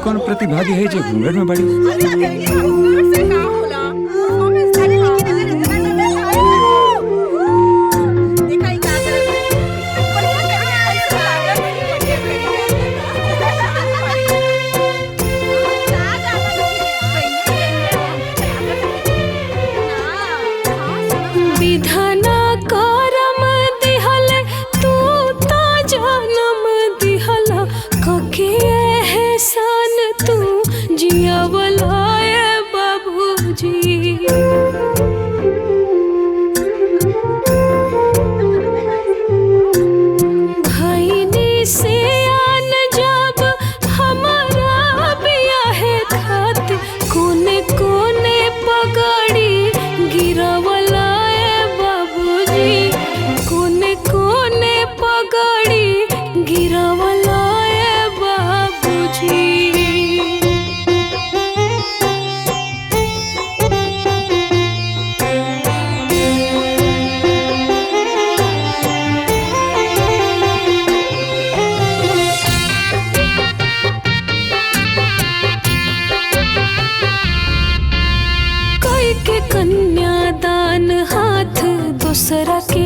कौन प्रतिभागी है जो घूंघट में बड़ी? विधाना करम दिहल तू ता जनम दिहला कके एहसान तू जियावला ए बाबूजी। भईनी से आन जब हमारा बियाहे खातिर कोने कोने पगड़ी गिरवला कोने कोने पगड़ी गिरवला ए बाबूजी। कोई के कन्यादान हाथ दूसरा के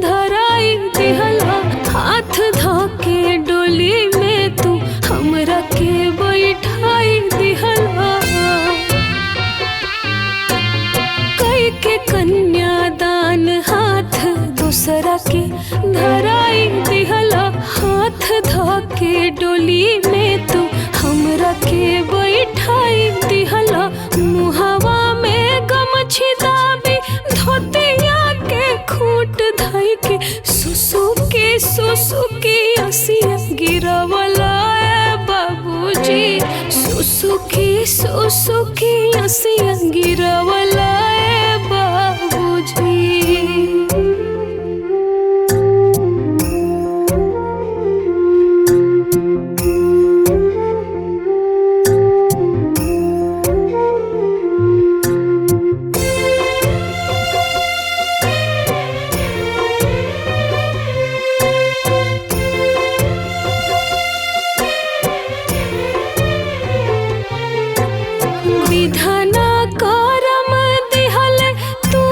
धराई दिहला हाथ धोके डोली में तू हमरा के बैठाई दिहला। कई के कन्यादान हाथ दूसरा के धराई दिहला हाथ धोके डोली में तू हमरा के बैठाई दिहला। मुहावा में गमछी दाबी धोतिया के खूट धई के सुसु के असिया गिरवला ए बाबूजी। सुसु के असिया गिरवला ए बाबूजी। विधाना करम दिहल तू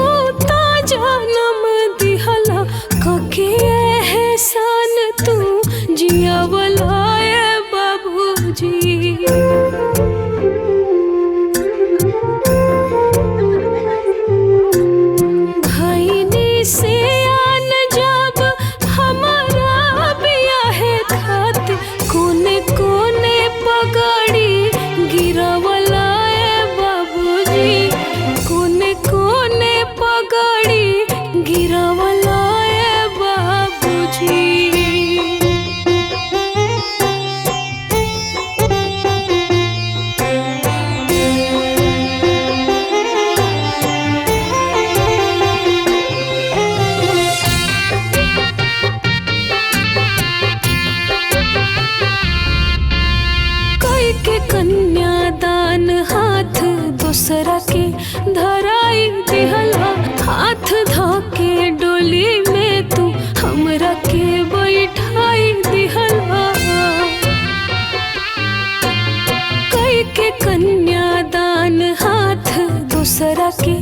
ता जनम दिहला कके एहसान तू जियावला ए बाबूजी। भईनी से आन जब हमारा बियाहे खातिर कोने कोने पगड़ी गिरवला कोने कोने पगड़ी गिरवला ए बाबूजी। कोई के कन्यादान हाथ दूसरा के धराई दिहला हाथ धोके डोली में तू हमरा के बैठाई दिहला। कई के कन्यादान हाथ दूसरा के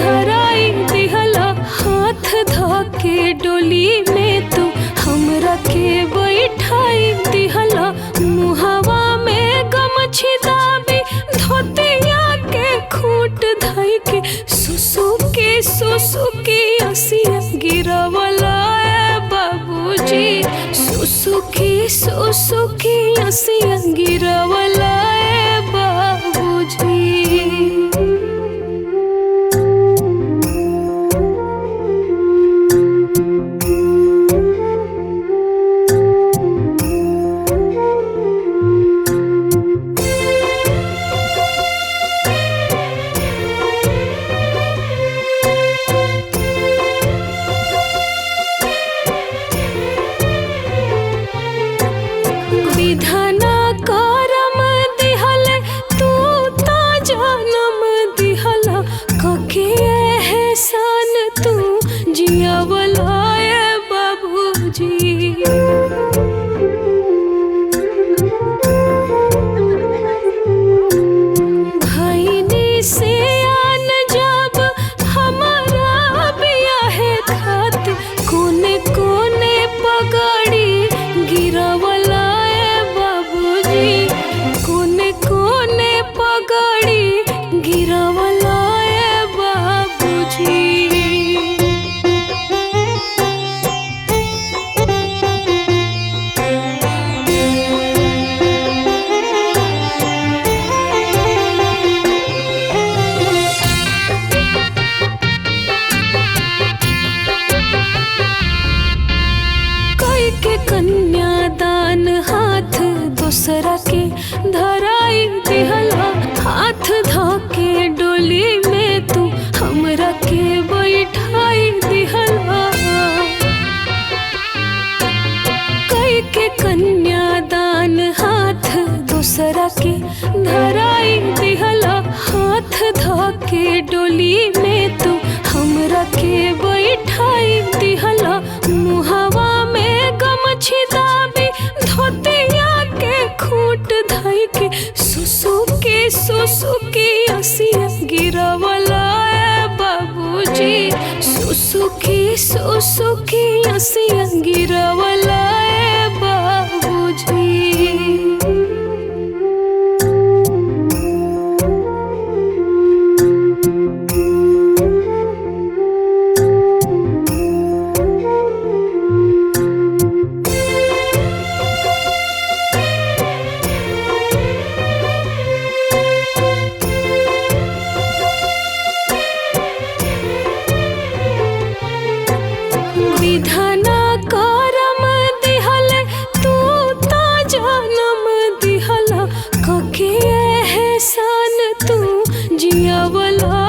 धराई दिहला हाथ धोके डोली में तू हमरा के बैठाई दिहला। मुहावा में गमछी दाबी धोतिया के खूट धई के सुसु के असिया गिरवला ए बाबूजी। सुसु के असिया गिरवला ए बाबूजी। विधाना करम दिहल तू ता जनम दिहला कके एहसान तू जियावला ए बाबूजी। के कन्यादान हाथ दूसरा के धराई दिहला हाथ धाके डोली में तू हमरा के बैठाई दिहला मुहावा में गमछी दाबी धोतिया के खूट धई के सुसु के असिया गिरवला बाबूजी सुसु की असिया गिरवला बाबूजी। विधाना करम दिहल तू ता जनम दिहला कके एहसान तू जियावला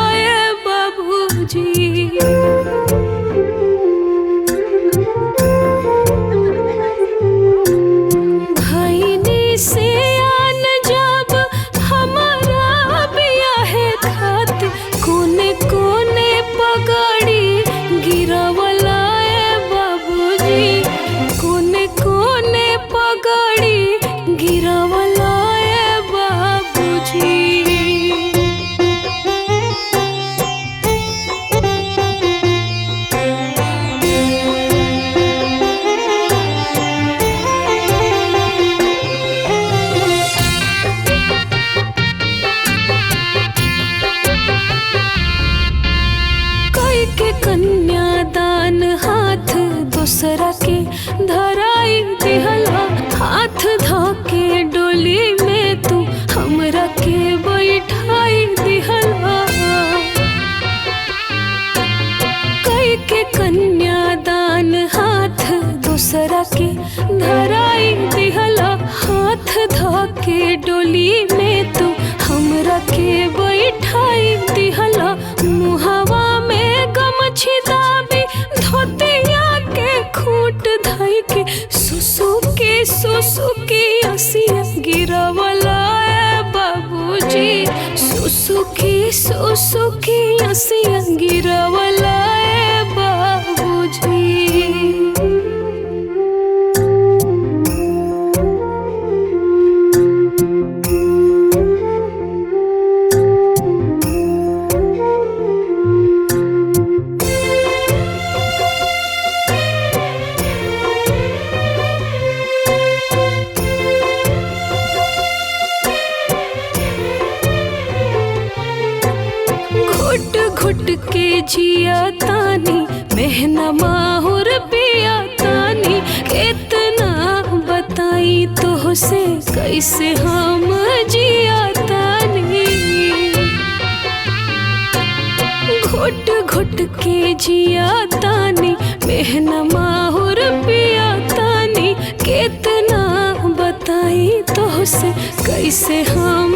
बाबूजी। भईनी से आन जब हमारा बियाहे खात कोने कोने पगड़ी गिरवला कोने कोने पगड़ी गिरवला बाबूजी। कई के कन्यादान हाथ दूसरा के धराई दिहला हाथ धाके डोली में तू हमरा के बैठाई दिहला। कई के कन्यादान हाथ दूसरा के धराई दिहला हाथ धाके डोली में तू हमरा के बैठाई दिहला मुहावा में गमछी दाबी धोतिया के खूट धई के सुसु के असिया गिरवला बाबूजी सुसु की असिया गिरवला बाबूजी। घुट घुट के जिया तानी मेहना माहुर पिया तानी कितना बताई तो से कैसे हम जिया तानी। घुट घुट के जिया तानी मेहना माहुर पिया तानी कितना बताई तो से कैसे हम